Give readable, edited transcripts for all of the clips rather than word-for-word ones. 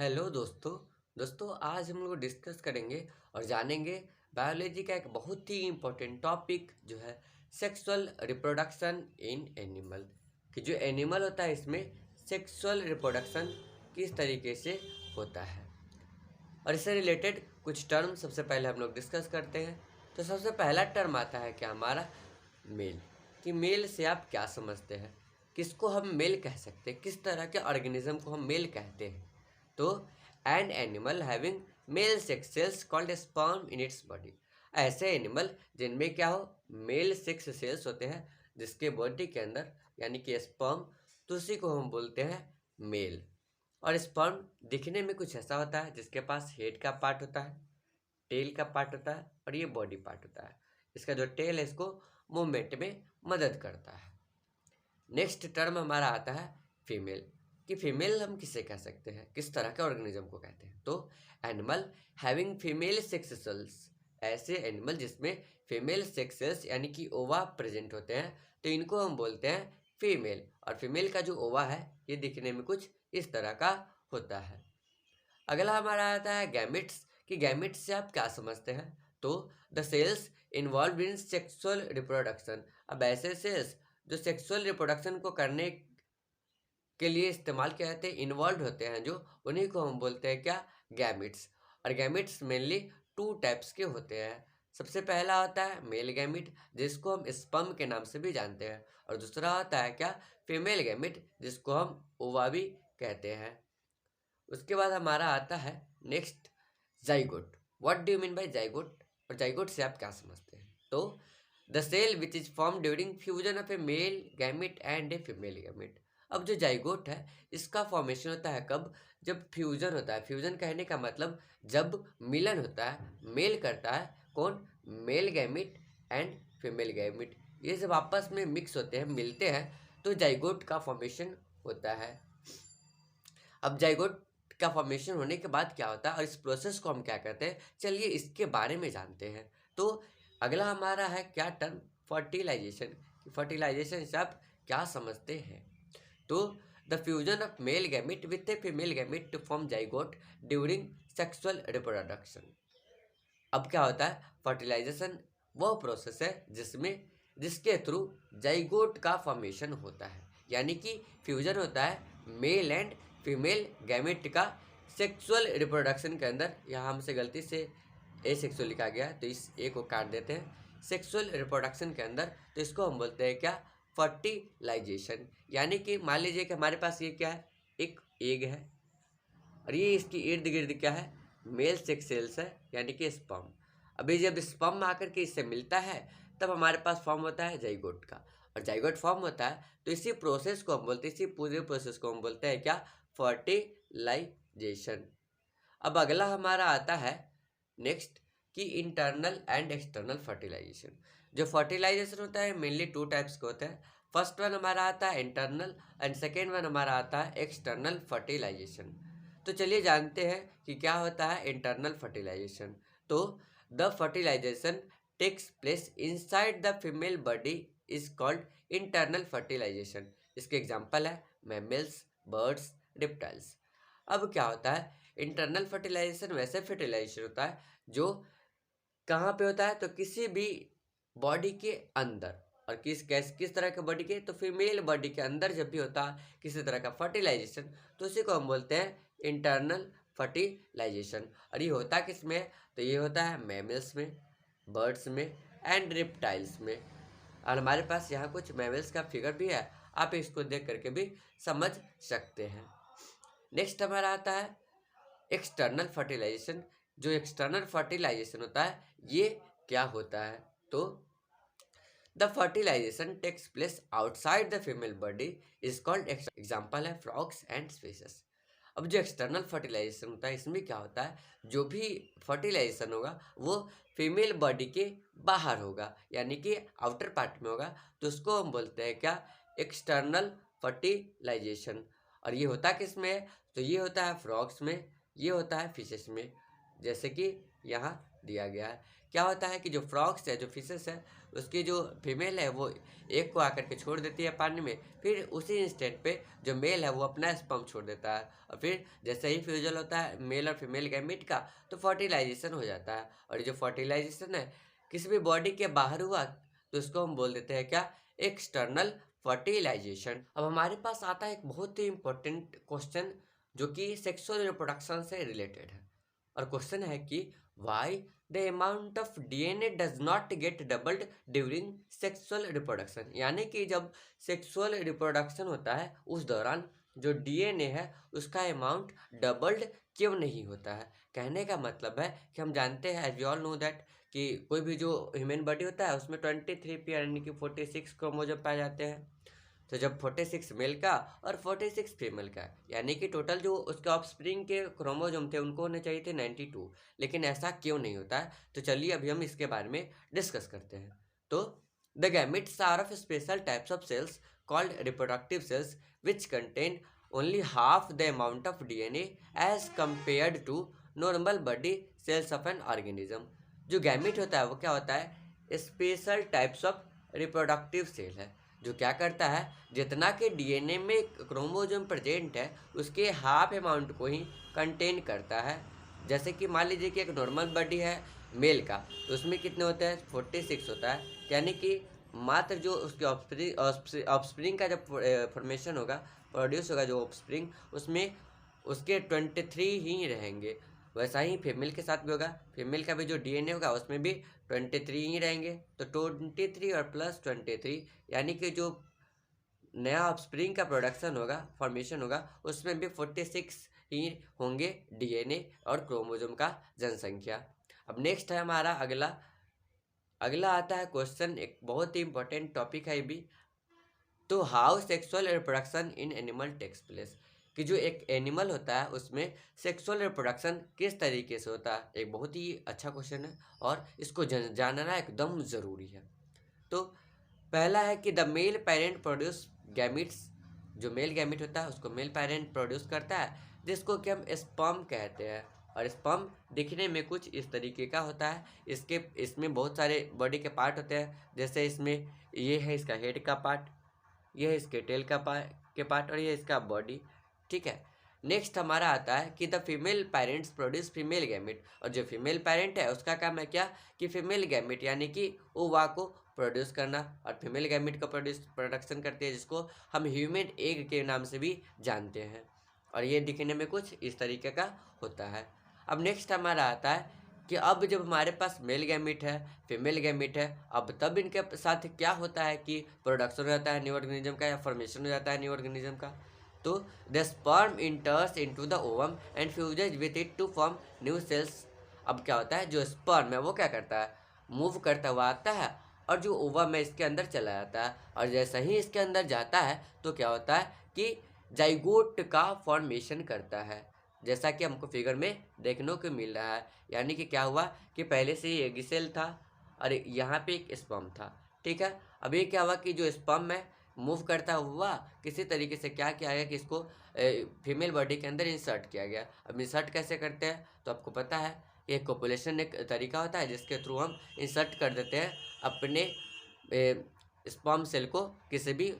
Hello दोस्तों आज हम लोग डिस्कस करेंगे और जानेंगे बायोलॉजी का एक बहुत ही इम्पोर्टेंट टॉपिक जो है सेक्सुअल रिप्रोडक्शन इन एनिमल। कि जो एनिमल होता है इसमें सेक्सुअल रिप्रोडक्शन किस तरीके से होता है और इससे रिलेटेड कुछ टर्म सबसे पहले हम लोग डिस्कस करते हैं। तो सबसे पहला टर्म आता है क्या हमारा मेल। कि मेल से आप क्या समझते हैं, किसको हम मेल कह सकते हैं, किस तरह के ऑर्गेनिज्म को हम मेल कहते हैं। तो an animal having male sex cells called sperm in its body. ऐसे एनिमल जिनमें क्या हो मेल सेक्स सेल्स होते हैं जिसके बॉडी के अंदर यानी कि स्पर्म, तो उसी को हम बोलते हैं मेल। और स्पर्म दिखने में कुछ ऐसा होता है जिसके पास हेड का पार्ट होता है, टेल का पार्ट होता है और ये बॉडी पार्ट होता है। इसका जो टेल है इसको मूवमेंट में मदद करता है। नेक्स्ट टर्म हमारा आता है फीमेल। कि फीमेल हम किसे कह सकते हैं, किस तरह के ऑर्गेनिज्म को कहते हैं। तो animal having female sex cells, ऐसे एनिमल जिसमें फीमेल सेक्स सेल्स यानी कि ओवा प्रेजेंट होते हैं, तो इनको हम बोलते हैं फीमेल। और फीमेल का जो ओवा है ये दिखने में कुछ इस तरह का होता है। अगला हमारा आता है गैमिट्स। कि गैमिट्स से आप क्या समझते हैं। तो the cells involve in sexual reproduction. अब ऐसे सेल्स जो सेक्सुअल रिप्रोडक्शन को करने के लिए इस्तेमाल किए जाते हैं, इन्वॉल्व होते हैं, जो उन्हीं को हम बोलते हैं क्या गैमिट्स। और गैमिट्स मेनली टू टाइप्स के होते हैं। सबसे पहला होता है मेल गैमिट जिसको हम स्पर्म के नाम से भी जानते हैं, और दूसरा होता है क्या फीमेल गैमिट जिसको हम ओवा भी कहते हैं। उसके बाद हमारा आता है next zygote. What do you mean by zygote, और जाइगोट से आप क्या समझते हैं। तो the cell which is form during fusion of a male gamete and a female gamete. अब जो जाइगोट है इसका फॉर्मेशन होता है कब, जब फ्यूजन होता है। फ्यूजन कहने का मतलब जब मिलन होता है, मेल करता है कौन, mail gamete and female gamete, ये जब आपस में मिक्स होते हैं, मिलते हैं, तो जाइगोट का फॉर्मेशन होता है। अब जाइगोट का फॉर्मेशन होने के बाद क्या होता है और इस प्रोसेस को हम क्या कहते हैं, चलिए इसके बारे में जानते हैं। तो अगला हमारा है क्या टर्म फर्टिलाइजेशन। फर्टिलाइजेशन से आप क्या समझते हैं। तो the fusion of male gamete with a female gamete to form zygote during sexual reproduction. अब क्या होता है फर्टिलाइजेशन वह प्रोसेस है जिसके थ्रू जाइगोट का फॉर्मेशन होता है, यानी कि फ्यूजन होता है मेल एंड फीमेल गैमेट का सेक्सुअल रिप्रोडक्शन के अंदर। यहाँ हमसे गलती से ए सेक्सुअल लिखा गया तो इस ए को काट देते हैं। सेक्सुअल रिप्रोडक्शन के अंदर तो इसको हम बोलते हैं क्या फर्टिलाइजेशन। यानी कि मान लीजिए कि हमारे पास ये क्या है, एक एग है और ये इसकी इर्द गिर्द क्या है मेल सेक्स सेल्स है यानी कि स्पर्म। अभी जब स्पर्म आकर के इससे मिलता है तब हमारे पास फॉर्म होता है जाइगोट का, और जाइगोट फॉर्म होता है तो इसी प्रोसेस को हम बोलते हैं, इसी पूरे प्रोसेस को हम बोलते हैं क्या फर्टिलाइजेशन। अब अगला हमारा आता है नेक्स्ट कि इंटरनल एंड एक्सटर्नल फर्टिलाइजेशन। जो फर्टिलाइजेशन होता है मेनली टू टाइप्स के होते हैं। फर्स्ट वन हमारा आता है इंटरनल एंड सेकेंड वन हमारा आता है एक्सटर्नल फर्टिलाइजेशन। तो चलिए जानते हैं कि क्या होता है इंटरनल फर्टिलाइजेशन। तो the fertilisation takes place inside the female body is called internal fertilisation. इसके एग्जांपल है मैमल्स, बर्ड्स, रिप्टाइल्स। अब क्या होता है इंटरनल फर्टिलाइजेशन वैसे फर्टिलाइजेशन होता है जो कहाँ पे होता है, तो किसी भी बॉडी के अंदर। और किस तरह के बॉडी के, तो फीमेल बॉडी के अंदर जब भी होता है किसी तरह का फर्टिलाइजेशन तो उसी को हम बोलते हैं इंटरनल फर्टिलाइजेशन। और ये होता किस में, तो ये होता है मैमल्स में, बर्ड्स में एंड रिप्टाइल्स में। और हमारे पास यहाँ कुछ मैमल्स का फिगर भी है, आप इसको देख करके भी समझ सकते हैं। नेक्स्ट हमारा आता है एक्सटर्नल फर्टिलाइजेशन। जो एक्सटर्नल फर्टिलाइजेशन होता है ये क्या होता है, तो the fertilisation takes place outside the female body is called, example है फ्रॉग्स एंड फिशेस। अब जो एक्सटर्नल फर्टिलाइजेशन होता है इसमें क्या होता है, जो भी फर्टिलाइजेशन होगा वो फीमेल बॉडी के बाहर होगा यानी कि आउटर पार्ट में होगा, तो उसको हम बोलते हैं क्या एक्सटर्नल फर्टिलाइजेशन। और ये होता किस में है, तो ये होता है फ्रॉग्स में, ये होता है फिशेस में, जैसे कि यहाँ दिया गया है। क्या होता है कि जो फ्रॉग्स है, जो फिशेस है, उसकी जो फीमेल है वो एक को आकर के छोड़ देती है पानी में, फिर उसी इंस्टेंट पे जो मेल है वो अपना स्पर्म छोड़ देता है, और फिर जैसे ही फ्यूजन होता है मेल और फीमेल गैमीट का, तो फर्टिलाइजेशन हो जाता है। और ये जो फर्टिलाइजेशन है किसी भी बॉडी के बाहर हुआ तो उसको हम बोल देते हैं क्या, एक्सटर्नल फर्टिलाइजेशन। अब हमारे पास आता है एक बहुत ही इंपॉर्टेंट क्वेश्चन जो कि सेक्सुअल रिप्रोडक्शन से रिलेटेड है, और क्वेश्चन है कि why the amount of DNA does not gate doubled during sexual reproduction, यानी कि जब सेक्सुअल रिप्रोडक्शन होता है उस दौरान जो डीएनए है उसका अमाउंट डबल्ड क्यों नहीं होता है। कहने का मतलब है कि हम जानते हैं, as we all know that, कि कोई भी जो ह्यूमन बॉडी होता है उसमें 23 पेयर यानी कि 46 क्रोमोसोम पाए जाते हैं। तो जब 46 मेल का और 46 फीमेल का, यानी कि टोटल जो उसके ऑफस्प्रिंग के क्रोमोसोम थे उनको होने चाहिए थे 92, लेकिन ऐसा क्यों नहीं होता है, तो चलिए अभी हम इसके बारे में डिस्कस करते हैं। तो the gametes are of special types of cells called reproductive cells which contain only half the amount of DNA as compared to normal body cells of an organism. जो गैमेट होता है वो क्या होता है, special types of reproductive cell है, जो क्या करता है जितना के डीएनए में क्रोमोसोम प्रेजेंट है उसके हाफ अमाउंट को ही कंटेन करता है। जैसे कि मान लीजिए कि एक नॉर्मल बॉडी है मेल का, तो उसमें कितने होते हैं, 46 होता है, यानी कि मात्र जो उसके ऑफस्प्रिंग का जब फॉर्मेशन होगा, प्रोड्यूस होगा जो ऑफस्प्रिंग, उसमें उसके 23 ही रहेंगे। वैसा ही फीमेल के साथ भी होगा, फीमेल का भी जो डीएनए होगा उसमें भी 23 ही रहेंगे। तो 23 और प्लस 23, यानी कि जो नया ऑफस्प्रिंग का प्रोडक्शन होगा, फॉर्मेशन होगा, उसमें भी 46 ही होंगे डीएनए और क्रोमोसोम का जनसंख्या। अब नेक्स्ट है हमारा अगला अगला आता है क्वेश्चन, एक बहुत ही इंपॉर्टेंट टॉपिक है ये भी। तो how sexual reproduction in animal takes place, कि जो एक एनिमल होता है उसमें सेक्सुअल रिप्रोडक्शन किस तरीके से होता है, एक बहुत ही अच्छा क्वेश्चन है और इसको जानना एकदम ज़रूरी है। तो पहला है कि the male parent produce gametes, जो मेल गैमिट होता है उसको मेल पेरेंट प्रोड्यूस करता है, जिसको कि हम स्पर्म कहते हैं। और स्पर्म दिखने में कुछ इस तरीके का होता है, इसमें बहुत सारे बॉडी के पार्ट होते हैं, जैसे इसमें ये है इसका हेड का पार्ट, ये है इसके टेल का पार्ट और ये इसका बॉडी, ठीक है। नेक्स्ट हमारा आता है कि the female parents produce female gamete, और जो फीमेल पेरेंट है उसका काम है क्या, कि फीमेल गैमेट यानी कि ओवा को प्रोड्यूस करना, और फीमेल गैमेट का प्रोडक्शन करती है, जिसको हम ह्यूमन एग के नाम से भी जानते हैं। और ये दिखने में कुछ इस तरीके का होता है। अब नेक्स्ट हमारा आता है कि अब जब हमारे पास मेल गैमेट है, फीमेल गैमेट है, अब तब इनके साथ क्या होता है कि प्रोडक्शन हो जाता है न्यू ऑर्गेनिज्म का, या फॉर्मेशन हो जाता है न्यू ऑर्गेनिज्म का। तो the sperm enters into the ovum and fuses with it to form new cells. अब क्या होता है, जो स्पर्म है वो क्या करता है, मूव करता हुआ आता है और जो ओवम है इसके अंदर चला जाता है, और जैसे ही इसके अंदर जाता है तो क्या होता है कि जाइगोट का फॉर्मेशन करता है, जैसा कि हमको फिगर में देखने को मिल रहा है। यानी कि क्या हुआ कि पहले से ही एग सेल था और यहाँ पे एक स्पर्म था, ठीक है। अब ये क्या हुआ कि जो स्पर्म है मूव करता हुआ किसी तरीके से क्या किया गया कि इसको फीमेल बॉडी के अंदर इंसर्ट किया गया। अब इंसर्ट कैसे करते हैं, तो आपको पता है एक कोपुलेशन एक तरीका होता है जिसके थ्रू हम इंसर्ट कर देते हैं अपने स्पर्म सेल को किसी भी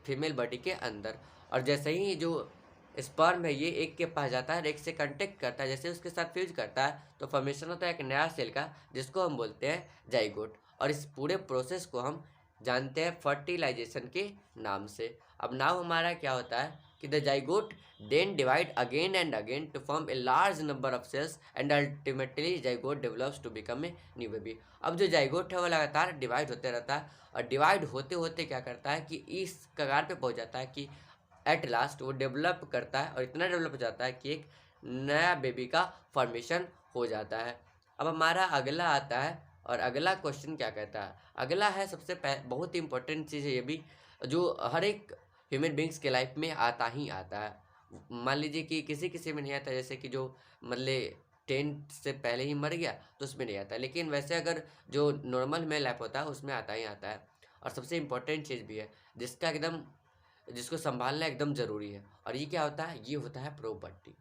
फीमेल बॉडी के अंदर, और जैसे ही जो स्पर्म है ये एक के पास जाता है, एक से कांटेक्ट करता है, जैसे उसके साथ फ्यूज करता है तो फॉर्मेशन होता है एक नया सेल का, जिसको हम बोलते हैं जाइगोट। और इस पूरे प्रोसेस को हम जानते हैं फर्टिलाइजेशन के नाम से। अब नाउ हमारा क्या होता है कि the zygote then divide again and again to form a large number of cells and ultimately zygote develops to become a new baby. अब जो जाइगोट है वो लगातार डिवाइड होते रहता है, और डिवाइड होते होते क्या करता है कि इस कगार पे पहुंच जाता है कि एट लास्ट वो डेवलप करता है, और इतना डेवलप हो जाता है कि एक नया बेबी का फॉर्मेशन हो जाता है। अब हमारा अगला आता है, और अगला क्वेश्चन क्या कहता है, अगला है सबसे बहुत ही इंपॉर्टेंट चीज़ है ये भी, जो हर एक ह्यूमन बींग्स के लाइफ में आता ही आता है। मान लीजिए कि किसी किसी में नहीं आता, जैसे कि जो मतलब 10 से पहले ही मर गया तो उसमें नहीं आता, लेकिन वैसे अगर जो नॉर्मल में लाइफ होता है उसमें आता ही आता है। और सबसे इम्पोर्टेंट चीज़ भी है जिसको संभालना एकदम ज़रूरी है, और ये क्या होता है, ये होता है प्यूबर्टी।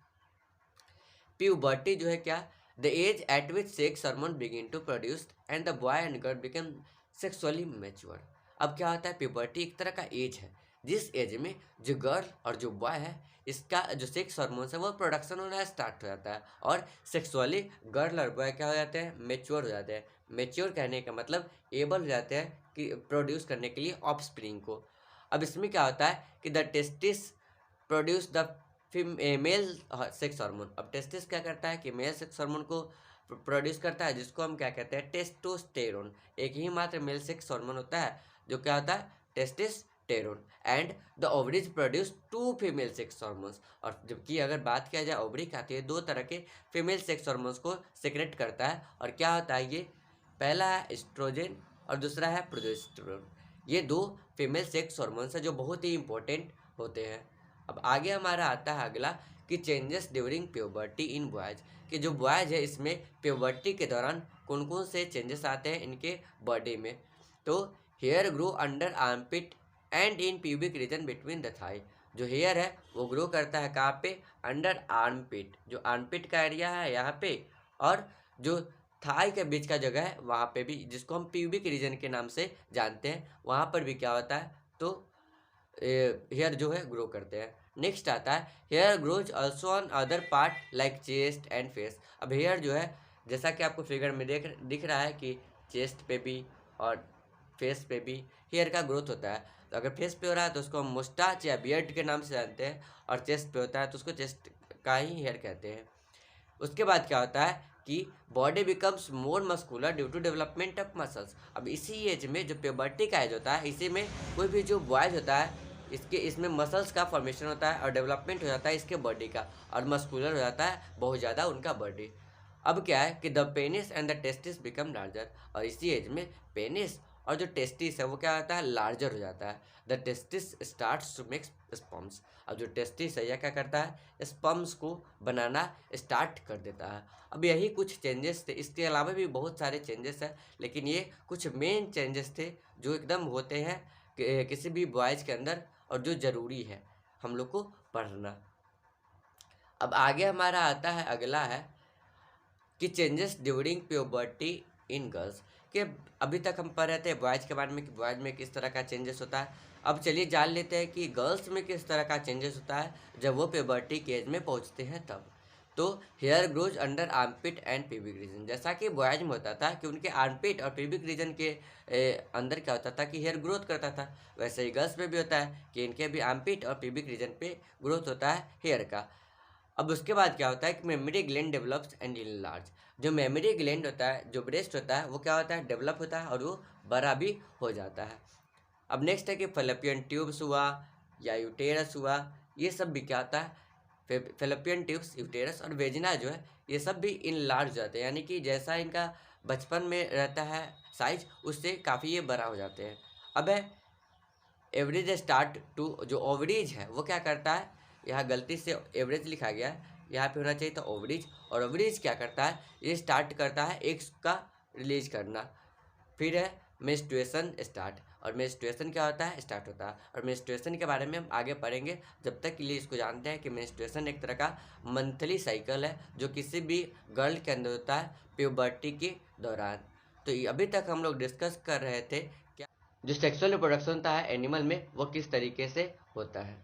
प्यूबर्टी जो है क्या, the age at which sex hormone begin to produce and the boy and girl become sexually mature. अब क्या होता है, प्यूबर्टी एक तरह का एज है जिस एज में जो गर्ल और जो बॉय है इसका जो सेक्स हार्मोन्स है वो प्रोडक्शन होना स्टार्ट हो जाता है और सेक्सुअली गर्ल और बॉय क्या हो जाते हैं, मेच्योर हो जाते हैं। मेच्योर कहने का मतलब एबल हो जाते हैं कि प्रोड्यूस करने के लिए ऑफस्प्रिंग को। अब इसमें क्या होता है कि the testis produce the male sex hormone. अब टेस्टिस क्या करता है कि मेल सेक्स हार्मोन को प्रोड्यूस करता है जिसको हम क्या कहते हैं, टेस्टोस्टेरोन। एक ही मात्र मेल सेक्स हार्मोन होता है जो क्या होता है, testosterone. And the ovaries produce to female sex hormones. और जबकि अगर बात किया जाए ओवरी का, तो ये दो तरह के फीमेल सेक्स हार्मोन्स को सेक्रेट करता है। और क्या होता है ये, पहला है एस्ट्रोजन और दूसरा है प्रोजेस्टेरोन। ये दो फीमेल सेक्स हार्मोन्स है जो बहुत ही इंपॉर्टेंट होते हैं। अब आगे हमारा आता है अगला कि changes during puberty in boys, कि जो बॉयज है इसमें प्यूबर्टी के दौरान कौन कौन से चेंजेस आते हैं इनके बॉडी में। तो hair grow under armpit and in pubic region between the thigh. जो हेयर है वो ग्रो करता है कहाँ पे, अंडर आर्मपिट, जो आर्मपिट का एरिया है यहाँ पे, और जो थाई के बीच का जगह है वहाँ पे भी, जिसको हम प्यूबिक रीजन के नाम से जानते हैं, वहाँ पर भी क्या होता है, तो हेयर जो है ग्रो करते हैं। नेक्स्ट आता है hair grows also on other part like chest and face. अब हेयर जो है जैसा कि आपको फिगर में दिख रहा है कि चेस्ट पे भी और फेस पे भी हेयर का ग्रोथ होता है। तो अगर फेस पे हो रहा है तो उसको हम मुस्टाच या बियर्ड के नाम से जानते हैं, और चेस्ट पे होता है तो उसको चेस्ट का ही हेयर कहते हैं। उसके बाद क्या होता है कि body becomes more muscular due to development of muscles. अब इसी एज में जो प्यूबर्टी का एज होता है, इसी में कोई भी जो बॉयज होता है इसमें मसल्स का फॉर्मेशन होता है और डेवलपमेंट हो जाता है इसके बॉडी का, और मस्कुलर हो जाता है बहुत ज़्यादा उनका बॉडी। अब क्या है कि the penis and the testis become larger, और इसी एज में पेनिस और जो टेस्टिस है वो क्या होता है, लार्जर हो जाता है। The testis starts to make sperms. अब जो टेस्टिस है यह क्या करता है, स्पर्म्स को बनाना स्टार्ट कर देता है। अब यही कुछ चेंजेस थे, इसके अलावा भी बहुत सारे चेंजेस हैं, लेकिन ये कुछ मेन चेंजेस थे जो एकदम होते हैं किसी भी बॉयज़ के अंदर और जो ज़रूरी है हम लोग को पढ़ना। अब आगे हमारा आता है अगला है कि changes during puberty in girls, कि अभी तक हम पढ़ रहे थे बॉयज़ के बारे में कि बॉयज़ में किस तरह का चेंजेस होता है। अब चलिए जान लेते हैं कि गर्ल्स में किस तरह का चेंजेस होता है जब वो प्यूबर्टी के एज में पहुंचते हैं तब। तो hair grows under armpit and pubic region, जैसा कि बॉयज में होता था कि उनके आर्मपिट और प्यूबिक रीजन के अंदर क्या होता था कि हेयर ग्रोथ करता था, वैसे ही गर्ल्स में भी होता है कि इनके भी आर्मपिट और प्यूबिक रीजन पे ग्रोथ होता है हेयर का। अब उसके बाद क्या होता है कि memory gland develops and enlarge. जो मेमोरी ग्लैंड होता है, जो ब्रेस्ट होता है, वो क्या होता है, डेवलप होता है और वो बड़ा भी हो जाता है। अब नेक्स्ट है कि फेलोपियन ट्यूब्स हुआ या यूटेरस हुआ, ये सब भी क्या होता है, फेलोपियन ट्यूब्स, यूटेरस और वेजिना जो है ये सब भी इनलार्ज हो जाते हैं, यानी कि जैसा इनका बचपन में रहता है साइज उससे काफ़ी ये बड़ा हो जाते हैं। अब है एवरेज स्टार्ट टू, जो ओवरीज है वो क्या करता है, यहाँ गलती से एवरेज लिखा गया है, यहाँ पे होना चाहिए था ओवरीज। और ओवरीज क्या करता है, ये स्टार्ट करता है एग्स का रिलीज करना। फिर है मेंस्ट्रुएशन स्टार्ट, और मेंस्ट्रुएशन क्या होता है, स्टार्ट होता है। और मेंस्ट्रुएशन के बारे में हम आगे पढ़ेंगे, जब तक के लिए इसको जानते हैं कि मेंस्ट्रुएशन एक तरह का मंथली साइकिल है जो किसी भी गर्ल के अंदर होता है प्यूबर्टी के दौरान। तो अभी तक हम लोग डिस्कस कर रहे थे क्या जो सेक्सुअल रिप्रोडक्शन होता है एनिमल में वो किस तरीके से होता है।